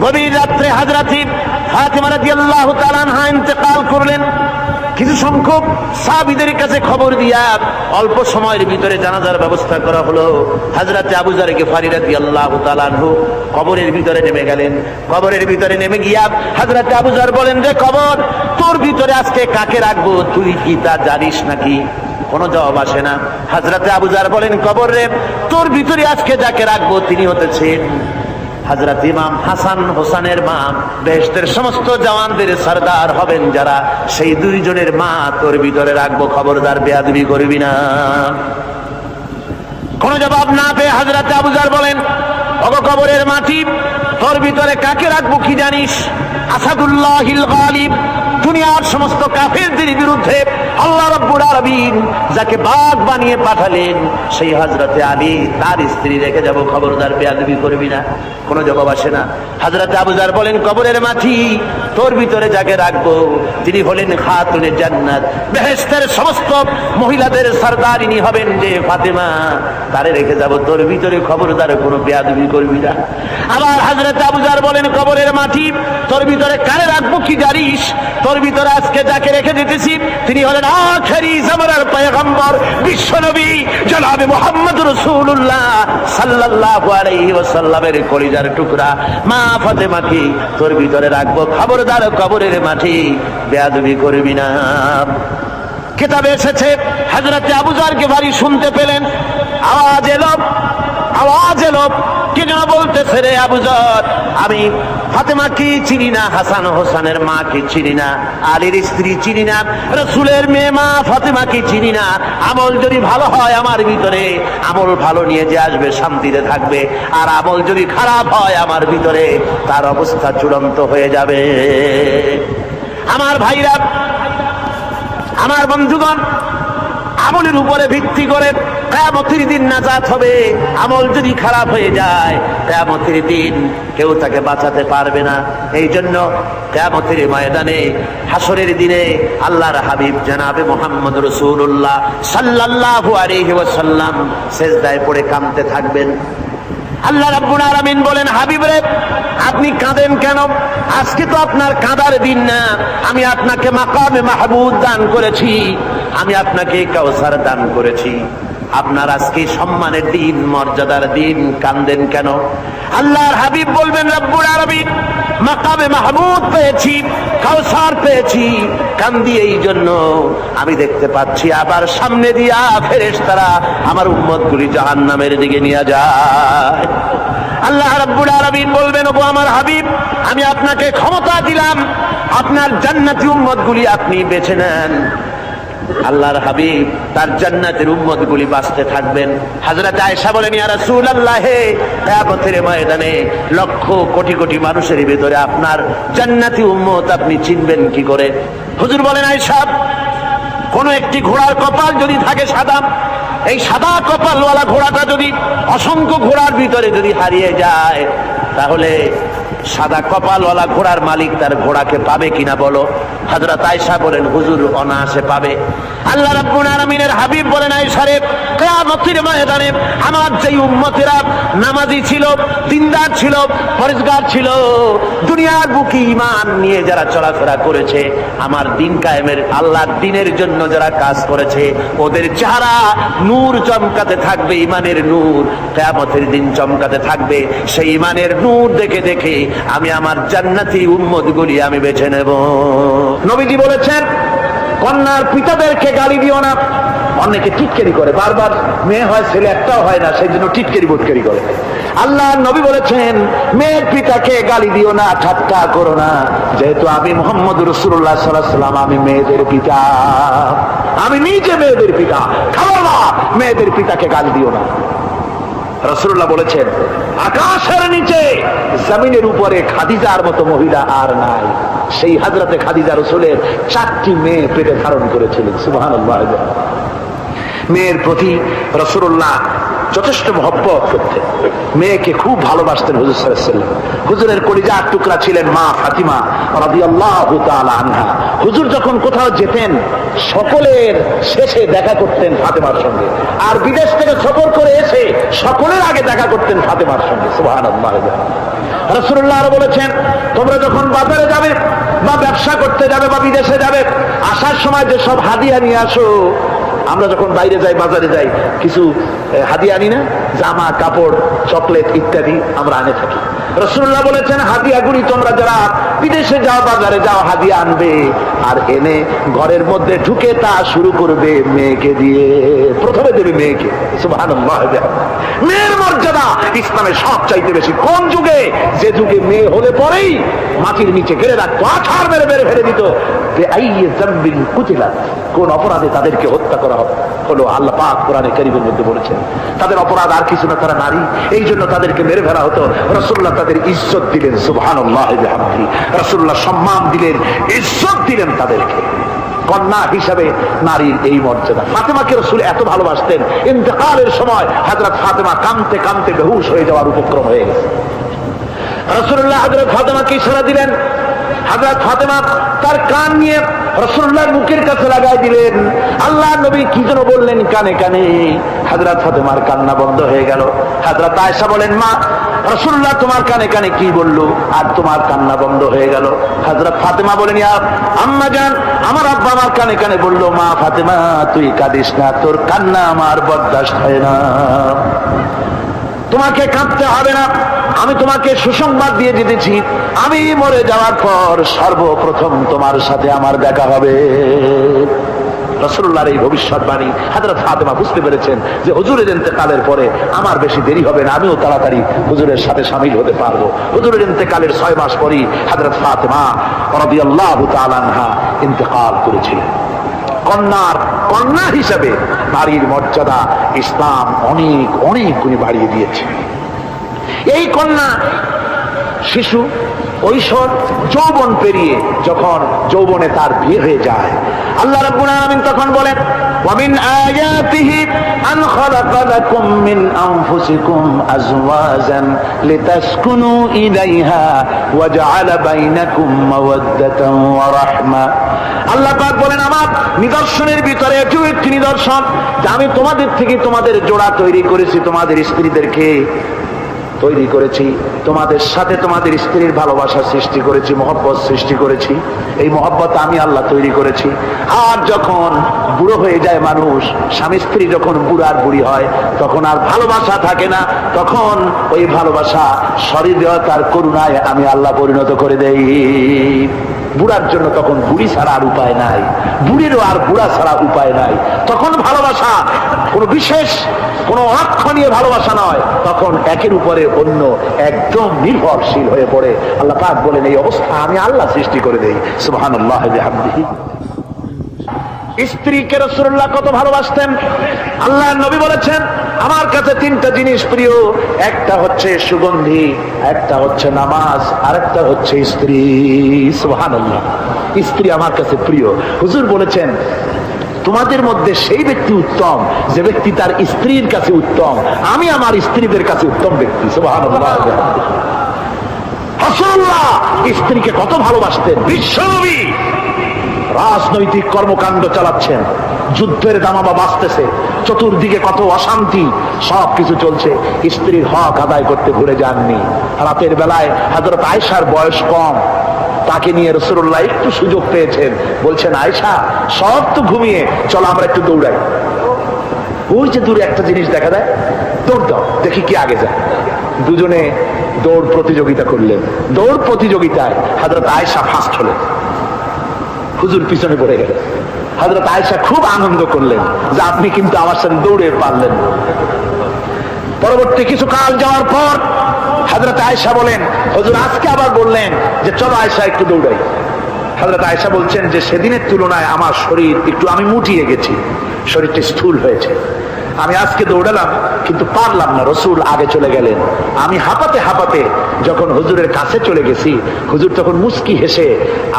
গভীর রাত্রে হযরত ফাতিমা রাদিয়াল্লাহু তাআলা আনহা ইন্তেকাল করলেন। কিছু সংখ্যক সাহাবীদের কাছে খবর দিয়া অল্প সময়ের ভিতরে জানাজার ব্যবস্থা করা হলো। হযরত আবু যর গিফারী রাদিয়াল্লাহু তাআলা আনহু কবরের ভিতরে নেমে গেলেন। কবরের ভিতরে নেমে গিয়া হযরত আবু যর বলেন, রে কবর, তোর ভিতরে আজকে কাকে রাখবো, তুই কি তা জানিস নাকি? কোনো জবাব আসে না। হযরত আবু যর বলেন, কবর রে, তোর ভিতরে আজকে যাকে রাখবো তিনি হতেছেন হযরত ইমাম হাসান হোসেনের মা, বেহেশতের সমস্ত জওয়ানদের সরদার হবেন যারা, সেই দুইজনের মা তোর ভিতরে রাখবো, খবরদার বেয়াদবি করবি না। কোন জবাব না পেয়ে হযরত আবু যর বলেন, ওগো কবরের মাটি, তোর ভিতরে কাকে রাখবো কি জানিস? আসাদুল্লাহিল গালিব, দুনিয়ার সমস্ত কাফেরদের বিরুদ্ধে আল্লাহ রাব্বুল আলামিন যাকে বাঘ বানিয়ে পাঠালেন, সেই হযরতে আলী তার স্ত্রী রেখে যাব, খবরদার বেয়াদবি করবি না। কোনো জবাব আসে না। হযরত আবু যর বলেন, কবরের মাটি, তোর ভিতরে যাকে রাখবো তিনি হলেন খাতুনে জান্নাত, বেহেশতের সমস্ত মহিলাদের সরদারিনী হবেন যে ফাতেমা, তারে রেখে যাব, তোর ভিতরে খবরদার কোনো বেয়াদবি করবি না। আবার হযরত আবু যর বলেন, কবরের মাটি, তোর ভিতরে কারে রাখবো কি জানিস? তোর ভিতরে আজকে যাকে রেখে দিতেছি তিনি হলেন আখেরি জামানার পয়গম্বর বিশ্বনবী জনাবে মুহাম্মদ রাসূলুল্লাহ সাল্লাল্লাহু আলাইহি ওয়াসাল্লামের কলিজার টুকরা মা ফাতেমাকে তোর ভিতরে রাখবো, খবরদার কবরের মাটি বেয়াদবি করবি না। কিতাবে এসেছে হযরত আবু যর গিফারী শুনতে পেলেন, আওয়াজ এলো, কে যেন বলতেছে, রে আবু যর, আমি ফাতেমাকে চিনি না, হাসান হোসেনের মাকে চিনি না, আলীর স্ত্রী চিনি না, রাসূলের মেয়ে মা ফাতেমাকে চিনি না। আমল যদি ভালো হয় আমার ভিতরে, আমল ভালো নিয়ে যে আসবে শান্তিতে থাকবে, আর আমল যদি খারাপ হয় আমার ভিতরে, তার অবস্থা চূড়ান্ত হয়ে যাবে। আমার ভাইরা, আমার বন্ধুগণ, আমলের উপরে ভিত্তি করে কিয়ামতের দিন নাজাত হবে। আমল যদি খারাপ হয়ে যায় কিয়ামতের দিন কেউ তাকে বাঁচাতে পারবে না। এই জন্য কিয়ামতের ময়দানে, হাসরের দিনে আল্লাহর হাবিব জনাবে মুহাম্মদ রাসূলুল্লাহ সাল্লাল্লাহু আলাইহি ওয়াসাল্লাম সিজদায় পড়ে কাঁদতে থাকবেন। আল্লাহ রাব্বুল আলামিন বলেন, হাবিব রে, আপনি কাঁদেন কেন? আজকে তো আপনার কাঁদার দিন না, আমি আপনাকে মাকামে মাহমুদ দান করেছি, আমি আপনাকে কাউসার দান করেছি, আপনার আজকে সম্মানের দিন, মর্যাদার দিন, কাঁদেন কেন? আল্লাহর হাবিব বলবেন, রব্বুল আলামিন, মাকামে মাহমুদ পেয়েছি, কাউসার পেয়েছি, কান্দি এই জন্য আমি দেখতে পাচ্ছি আবার সামনে দিয়া ফেরেশতারা আমার উম্মতগুলি জাহান্নামের দিকে নিয়ে যায়। আল্লাহ রাব্বুল আলামিন বলবেন, ওগো আমার হাবিব, আমি আপনাকে ক্ষমতা দিলাম, আপনার জান্নাতি উম্মতগুলি আপনি বেছে নেন। আল্লাহর হাবিব তার জান্নাতের উম্মতগুলি বাঁচতে থাকবেন। হযরত আয়েশা বলেন, ইয়া রাসূলুল্লাহ, কিয়ামতের ময়দানে লক্ষ কোটি কোটি মানুষের ভিতরে আপনার জান্নাতি উম্মত আপনি চিনবেন কি করে? হুজুর বলেন, আয়েশা, কোন একটি ঘোড়ার কপাল যদি থাকে সাদা, এই সাদা কপালওয়ালা ঘোড়াটা যদি অসংখ্য ঘোড়ার ভিতরে যদি হারিয়ে যায়, তাহলে সাদা কপালওয়ালা ঘোড়ার মালিক তার ঘোড়াকে পাবে কিনা বলো? হযরত আয়েশা বলেন, হুজুর, অনায়াসে পাবে। আল্লাহ রাব্বুল আলামিনের হাবিব বলেন, আয়েশা রে, কিয়ামতের ময়দানে আমার যেই উম্মতেরা নামাজি ছিল, দিনদার ছিল, পরেজগার ছিল, দুনিয়ার বুকে ঈমান নিয়ে যারা চলাফেরা করেছে, আমার দিন কায়েমের, আল্লাহর দ্বীনের জন্য যারা কাজ করেছে, ওদের চেহারা নূর চমকাতে থাকবে, ঈমানের নূর কিয়ামতের দিন চমকাতে থাকবে। সেই ঈমানের নূর দেখে দেখে আমি আমার জান্নাতি উম্মতগুলি আমি বেছে নেব। নবীজি বলেছেন, কন্যার পিতাদেরকে গালি দিও না। অনেকে টিটকারি করে, বারবার মেয়ে হয়, ছেলে একটাও হয় না, সেই জন্য টিটকারি বোটকারি করে। আল্লাহ নবী বলেছেন, মেয়ের পিতাকে গালি দিও না, ঠাট্টা করো না, যেহেতু আমি মুহাম্মদ রাসূলুল্লাহ সাল্লাল্লাহু আলাইহি ওয়াসাল্লাম, আমি মেয়েদের পিতা, আমি নিজে মেয়েদের পিতা, খবরদার মেয়েদের পিতাকে গালি দিও না। রাসূলুল্লাহ বলেছেন, আকাশের নিচে জমিনের উপরে খাদিজার মতো মহিলা আর নাই। সেই হযরতে খাদিজা রাসূলের 4টি মেয়ে পেটে ধারণ করেছিলেন। সুবহানাল্লাহ। মেয়ের প্রতি রাসূলুল্লাহ যথেষ্ট মহব্বত করতেন, মেয়েকে খুব ভালোবাসতেন হুজুর সাল্লাল্লাহু আলাইহি ওয়াসাল্লাম। হুজুরের কলিজার টুকরা ছিলেন মা ফাতিমা রাদিয়াল্লাহু তাআলা আনহা। হুজুর যখন কোথাও যেতেন, সকলের শেষে দেখা করতেন ফাতেমার সঙ্গে, আর বিদেশ থেকে সফর করে এসে সকলের আগে দেখা করতেন ফাতেমার সঙ্গে। সুবহানাল্লাহ। রাসূলুল্লাহ আরো বলেছেন, তোমরা যখন বাজারে যাবে বা ব্যবসা করতে যাবে বা বিদেশে যাবে, আসার সময় যে সব হাদিয়া নিয়ে আসো। আমরা যখন বাইরে যাই, বাজারে যাই, কিছু হাদিয়া আনি না? জামা কাপড়, চকলেট ইত্যাদি আমরা আনে থাকি। রাসূলুল্লাহ বলেছেন, হাদিয়াগুলি তোমরা যারা বিদেশে যাও, বাজারে যাও, হাদিয়া আনবে আর এনে ঘরের মধ্যে ঢুকে তা শুরু করবে মেয়েকে দিয়ে। প্রথমে দেবে মেয়েকে। সুবহানাল্লাহ। মেয়ের মর্যাদা ইসলামের সবচাইতে বেশি। কোন যুগে? যে যুগে মেয়ে হলে পরেই মাটির নিচে গেড়ে রাখতো, আছাড় মেরে মেরে ফেলে দিত। কোন অপরাধে তাদেরকে হত্যা করা হলো, আল্লাহ পাক কোরআনে কারীমের মধ্যে বলেছেন তাদের অপরাধ আর কিছু না, তারা নারী, এই জন্য তাদেরকে মেরে ফেলা হতো। রাসূলুল্লাহ তাদের ইজ্জত দিলেন। সুবহানাল্লাহ। রাসূলুল্লাহ সম্মান দিলেন, ইজ্জত দিলেন তাদেরকে। কন্যা হিসাবে নারীর এই মর্যাদা। ফাতেমাকে রাসূল এত ভালোবাসতেন, ইন্তেকালের সময় হযরত ফাতেমা কাঁদতে কাঁদতে বেহুশ হয়ে যাওয়ার উপক্রম হয়ে গেছে। রাসূলুল্লাহ হযরত ফাতেমাকে ইশারা দিলেন। হযরত ফাতেমা তার কান নিয়ে রাসূলুল্লাহর মুখের কাছে লাগাই দিলেন। আল্লাহর নবী কি যেন বললেন কানে কানে। হযরত ফাতেমার কান্না বন্ধ হয়ে গেল। হযরত আয়েশা বলেন, মা, রাসূলুল্লাহ তোমার কানে কানে কি বললো আর তোমার কান্না বন্ধ হয়ে গেল? হযরত ফাতেমা বলেন, ইয়া আম্মা জান, আমার আব্বা আমার কানে কানে বললো, মা ফাতেমা তুই কাঁদিস না, তোর কান্না আমার বরদাস্ত হয় না, তোমাকে কাঁদতে হবে না। আমি তোমাকে সুসংবাদ দিয়ে দিতেছি, আমি মরে যাওয়ার পর সর্বপ্রথম তোমার সাথে আমার দেখা হবে। রাসূলুল্লাহর এই ভবিষ্যৎবাণী হযরত ফাতেমা বুঝতে পেরেছেন যে হুজুরের ইন্তেকালের পরে আমার বেশি দেরি হবে না, আমিও তাড়াতাড়ি হুজুরের সাথে শামিল হতে পারবো। হুজুরের ইন্তেকালের 6 মাস পরেই হযরত ফাতেমা রাদিয়াল্লাহু তাআলা আনহা ইন্তেকাল করেছিলেন। কন্যা হিসেবে নারীর মর্যাদা ইসলাম অনেক অনেক গুণে বাড়িয়ে দিয়েছে। এই কন্যা শিশু, কৈশোর, যৌবন পেরিয়ে যখন যৌবনে তার বিয়ে হয়ে যায়, আল্লাহ রাব্বুল আলামিন তখন বলেন, وَمِنْ آيَاتِهِ أَنْ خَلَقَ لَكُم مِّنْ أَنفُسِكُمْ أَزْوَاجًا لِتَسْكُنُوا إِلَيْهَا وَجَعَلَ بَيْنَكُم مَّوَدَّةً وَرَحْمَةً। আল্লাহ পাক বলেন, আমার নিদর্শনের ভিতরে এটিও একটি নিদর্শন যে আমি তোমাদের থেকে তোমাদের জোড়া তৈরি করেছি, তোমাদের স্ত্রীদেরকে তৈরি করেছি, তোমাদের সাথে তোমাদের স্ত্রীর ভালোবাসা সৃষ্টি করেছি, মহব্বত সৃষ্টি করেছি। এই মহব্বত আমি আল্লাহ তৈরি করেছি। আর যখন বুড়ো হয়ে যায় মানুষ, স্বামী স্ত্রী যখন বুড়ার বুড়ি হয়, তখন আর ভালোবাসা থাকে না, তখন ওই ভালোবাসা সহৃদয়তার করুণায় আমি আল্লাহ পরিণত করে দেই। বুড়ার জন্য তখন বুড়ি ছাড়া আর উপায় নাই, বুড়িরও আর বুড়া ছাড়া উপায় নাই। তখন ভালোবাসা কোনো বিশেষ কোনো অক্ষণীয় ভালোবাসা নয়, তখন একের উপরে অন্য একদম নির্ভরশীল হয়ে পড়ে। আল্লাহ পাক বলেন, এই অবস্থা আমি আল্লাহ সৃষ্টি করে দেই। সুবহানাল্লাহ ওয়া বিহামদিহি। স্ত্রীকে রাসূলুল্লাহ কত ভালোবাসতেন। আল্লাহর নবী বলেছেন, আমার কাছে 3টা জিনিস প্রিয়, একটা হচ্ছে সুগন্ধি, একটা হচ্ছে নামাজ, আরেকটা হচ্ছে স্ত্রী। সুবহানাল্লাহ। স্ত্রী আমার কাছে প্রিয়। হুজুর বলেছেন, তোমাদের মধ্যে সেই ব্যক্তি উত্তম যে ব্যক্তি তার স্ত্রীর কাছে উত্তম। আমি আমার স্ত্রীদের কাছে উত্তম ব্যক্তি। সুবহানাল্লাহ। রাসূলুল্লাহ স্ত্রীকে কত ভালোবাসতেন। বিশ্বনবী রাজনৈতিক কর্মকাণ্ড চালাচ্ছেন, যুদ্ধের দামামা বাজতেছে, চতুর্দিকে কত অশান্তি, সবকিছু চলছে, স্ত্রীর হক আদায় করতে ভুলে যাননি। রাতের বেলায় হযরত আয়েশার বয়স কম, তাকে নিয়ে রাসূলুল্লাহ একটু সুযোগ পেয়েছেন, বলছেন, আয়েশা সব তো ঘুমিয়ে, চলো আমরা একটু দৌড়াই। ওই যে দূরে একটা জিনিস দেখা যায়, দৌড় দাও, দেখি কি আগে যায়। দুজনে দৌড় প্রতিযোগিতা করলেন। দৌড় প্রতিযোগিতায় হযরত আয়েশা ফার্স্ট হলেন, হুজুর পিছনে পড়ে গেলেন। হযরত আয়েশা খুব আনন্দ করলেন যে আপনি কিন্তু আমার সাথে দৌড়ে পারলেন। পরবর্তী কিছু কাল যাওয়ার পর হযরত আয়েশা বলেন, হুজুর আজকে আবার বললেন যে চলো আয়েশা একটু দৌড়াই। হযরত আয়েশা বলছেন যে সেদিনের তুলনায় আমার শরীর একটু, আমি মুটিয়ে গেছি, শরীরটা স্থূল হয়েছে। আমি আজকে দৌড়ালাম কিন্তু পারলাম না, রাসূল আগে চলে গেলেন। আমি হাঁপাতে হাঁপাতে যখন হুজুরের কাছে চলে গেছি, হুজুর তখন মুস্কি হেসে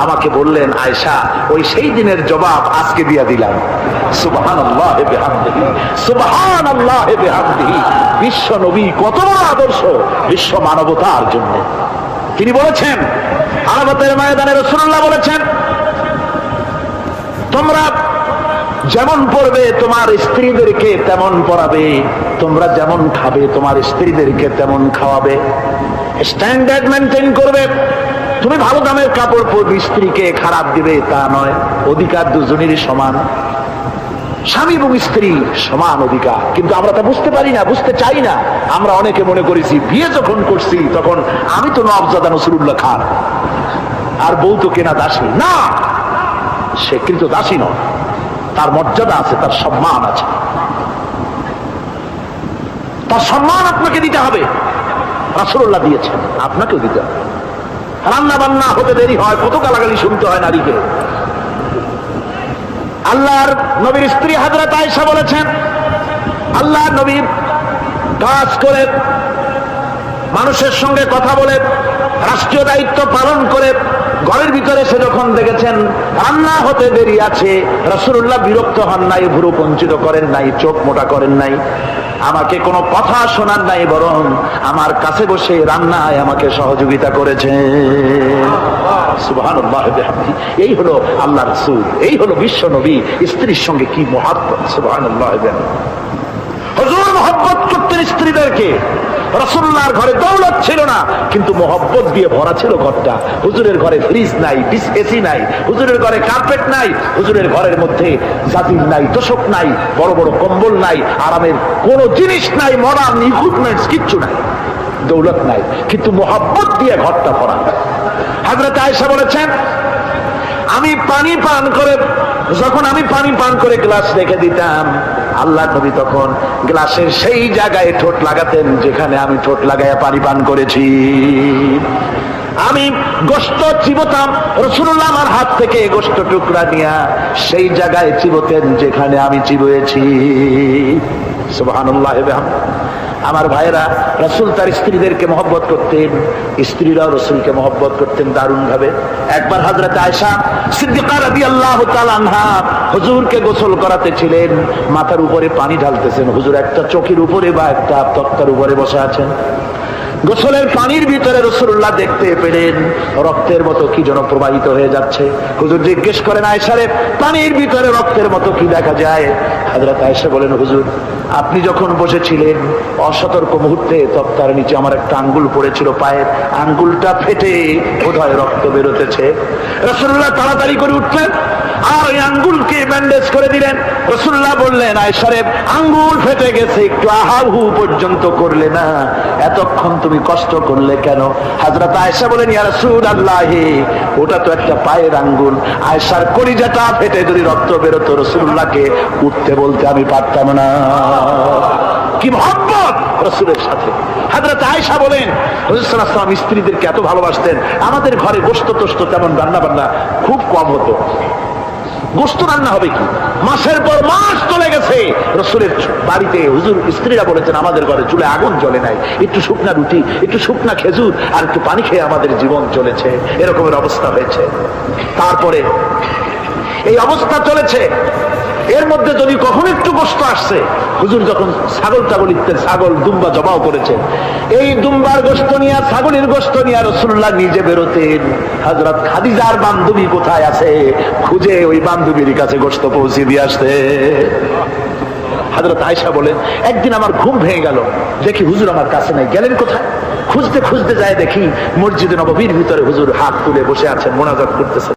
আমাকে বললেন, আয়েশা ওই সেই দিনের জবাব আজকে দিয়া দিলাম। সুবহানাল্লাহ ওয়া বিহামদিহি, সুবহানাল্লাহ ওয়া বিহামদিহি। বিশ্ব নবী কত বড় আদর্শ বিশ্ব মানবতার জন্য। তিনি বলেছেন, আরাফাতের ময়দানে রাসূলুল্লাহ বলেছেন, তোমরা যেমন পড়বে তোমার স্ত্রীদেরকে তেমন পড়াবে, তোমরা যেমন খাবে তোমার স্ত্রীদেরকে তেমন খাওয়াবে। স্ট্যান্ডার্ড মেনটেন করবে। তুমি ভালো দামের কাপড় পরবে, স্ত্রীকে খারাপ দিবে তা নয়। অধিকার দুজনেরই সমান, স্বামী এবং স্ত্রী সমান অধিকার। কিন্তু আমরা তা বুঝতে পারি না, বুঝতে চাই না। আমরা অনেকে মনে করেছি বিয়ে যখন করছি তখন আমি তো নওয়াবজাদা নসরুল্লাহ খান, আর বউ তো কেনা দাসী। না, সে কিন্তু দাসী নয়, তার মর্যাদা আছে, তার সম্মান আছে, তার সম্মান আপনাকে দিতে হবে। রাসূলুল্লাহ দিয়েছেন, আপনাকেও দিতে হবে। রান্না বান্না হতে দেরি হয়, কত গালাগালি শুনতে হয় নারীকে। আল্লাহর নবীর স্ত্রী হযরত আয়েশা বলেছেন, আল্লাহর নবী কাজ করে, মানুষের সঙ্গে কথা বলে, রাষ্ট্রীয় দায়িত্ব পালন করে ঘরের ভিতরে সে যখন দেখেছেন রান্না হতে দেরি আছে, রাসূলুল্লাহ বিরক্ত হন নাই, ভুরু কুঞ্চিত করেন নাই, চোখ মোটা করেন নাই, আমাকে কোনো কথা শোনার নাই, বরং আমার কাছে বসে রান্নায় আমাকে সহযোগিতা করেছেন। সুবহানাল্লাহ বিহামদিহি। এই হলো আল্লাহর রাসূল, এই হলো বিশ্ব নবী। স্ত্রীর সঙ্গে কি মহব্বত! সুবহানাল্লাহ বিহামদিহি। হুজুর মহব্বত করতেন স্ত্রীদেরকে। রাসূলুল্লাহর ঘরে দৌলত ছিল না, কিন্তু মহব্বত দিয়ে ভরা ছিল ঘরটা। হুজুরের ঘরে ফ্রিজ নাই, এসি নাই, হুজুরের ঘরে কার্পেট নাই, হুজুরের ঘরের মধ্যে জাজির নাই, তোশক নাই, বড় বড় কম্বল নাই, আরামের কোন জিনিস নাই, মডার্ন ইকুইপমেন্টস কিচ্ছু নাই, দৌলত নাই, কিন্তু মহব্বত দিয়ে ঘরটা ভরা। হযরত আয়েশা বলেছেন, আমি পানি পান করে, যখন আমি পানি পান করে গ্লাস রেখে দিতাম, আল্লাহ নবী তখন গ্লাসের সেই জায়গায় ঠোঁট লাগাতেন যেখানে আমি ঠোঁট লাগাইয়া পানি পান করেছি। আমি গোশত চিবোতাম, রাসূলুল্লাহ আমার হাত থেকে গোশত টুকরা নিয়া সেই জায়গায় চিবোতেন যেখানে আমি চিবুয়েছি। সুবহানাল্লাহ। আমার ভাইরা, রাসূল তার স্ত্রীদেরকে মহব্বত করতেন, স্ত্রীরাও রাসূলকে মহব্বত করতেন দারুণ ভাবে। একবার হযরত আয়েশা সিদ্দিকা রাদিয়াল্লাহু তাআলা আনহা হুজুরকে গোসল করাতে ছিলেন, মাথার উপরে পানি ঢালতেছেন, হুজুর একটা চৌকির উপরে বা একটা তক্তার উপরে বসে আছেন। গোসলের পানির ভিতরে রাসূলুল্লাহ দেখতে পেলেন রক্তের মতো কি যেন প্রবাহিত হয়ে যাচ্ছে। হুজুর জিজ্ঞেস করেন, আয়েশা রে, পানির ভিতরে রক্তের মতো কি দেখা যায়? হযরত আয়েশা বলেন, হুজুর আপনি যখন বসেছিলেন অসতর্ক মুহূর্তে তক্তার নিচে আমার একটা আঙ্গুল পড়েছিল, পায়ের আঙ্গুলটা ফেটে বোধহয় রক্ত বেরোতেছে। রাসূলুল্লাহ তাড়াতাড়ি করে উঠলেন আর ওই আঙ্গুলকে ব্যান্ডেজ করে দিলেন। রাসূলুল্লাহ বললেন, আয়েশা রে, আঙ্গুল ফেটে গেছে, একটু আহাহু পর্যন্ত করলে না, এতক্ষণ তুমি কষ্ট করলে কেন? হযরত আয়েশা বলেন, ইয়া রাসূলুল্লাহ, ওটা তো একটা পায়ের আঙ্গুল। আয়েশার কলিজাটা ফেটে যদি রক্ত বেরোতো, রাসূলুল্লাহকে উঠতে বলতে আমি পারতাম না। কি মহব্বত রাসূলের সাথে! হযরত আয়েশা বলেন, রাসূল সাল্লাল্লাহু আলাইহি ওয়াসাল্লাম স্ত্রীদেরকে এত ভালোবাসতেন, আমাদের ঘরে গোশত টোস্ত তেমন রান্না বান্না খুব কম হতো। গোশত রান্না হবে কি, মাসের পর মাস চলে গেছে রাসূলের বাড়িতে, হুজুর স্ত্রীরা বলেছেন আমাদের ঘরে চুলে আগুন জ্বলে নাই, একটু শুকনা রুটি, একটু শুকনা খেজুর আর একটু পানি খেয়ে আমাদের জীবন চলেছে, এরকমের অবস্থা হয়েছে। তারপরে এই অবস্থা চলেছে, এর মধ্যে যদি কখনো একটু কষ্ট আসছে, হুজুর যখন ছাগল টাগল ইত্যাদি ছাগল দুম্বা জবাও করেছেন, এই দুম্বার গোশত নিয়ে, ছাগলের গোশত নিয়ে রাসূলুল্লাহ নিজে বেরোতেন। হযরত খাদিজার বান্ধবী কোথায় আছে খুঁজে ওই বান্ধবীর কাছে গোশত পৌঁছে দিয়ে আসতে। হযরত আয়েশা বলেন, একদিন আমার ঘুম ভেঙে গেল, দেখি হুজুর আমার কাছে নাই, গেলেন কোথায়? খুঁজতে খুঁজতে যায় দেখি মসজিদে নববীর ভিতরে হুজুর হাত তুলে বসে আছেন, মোনাজাত করতেছেন।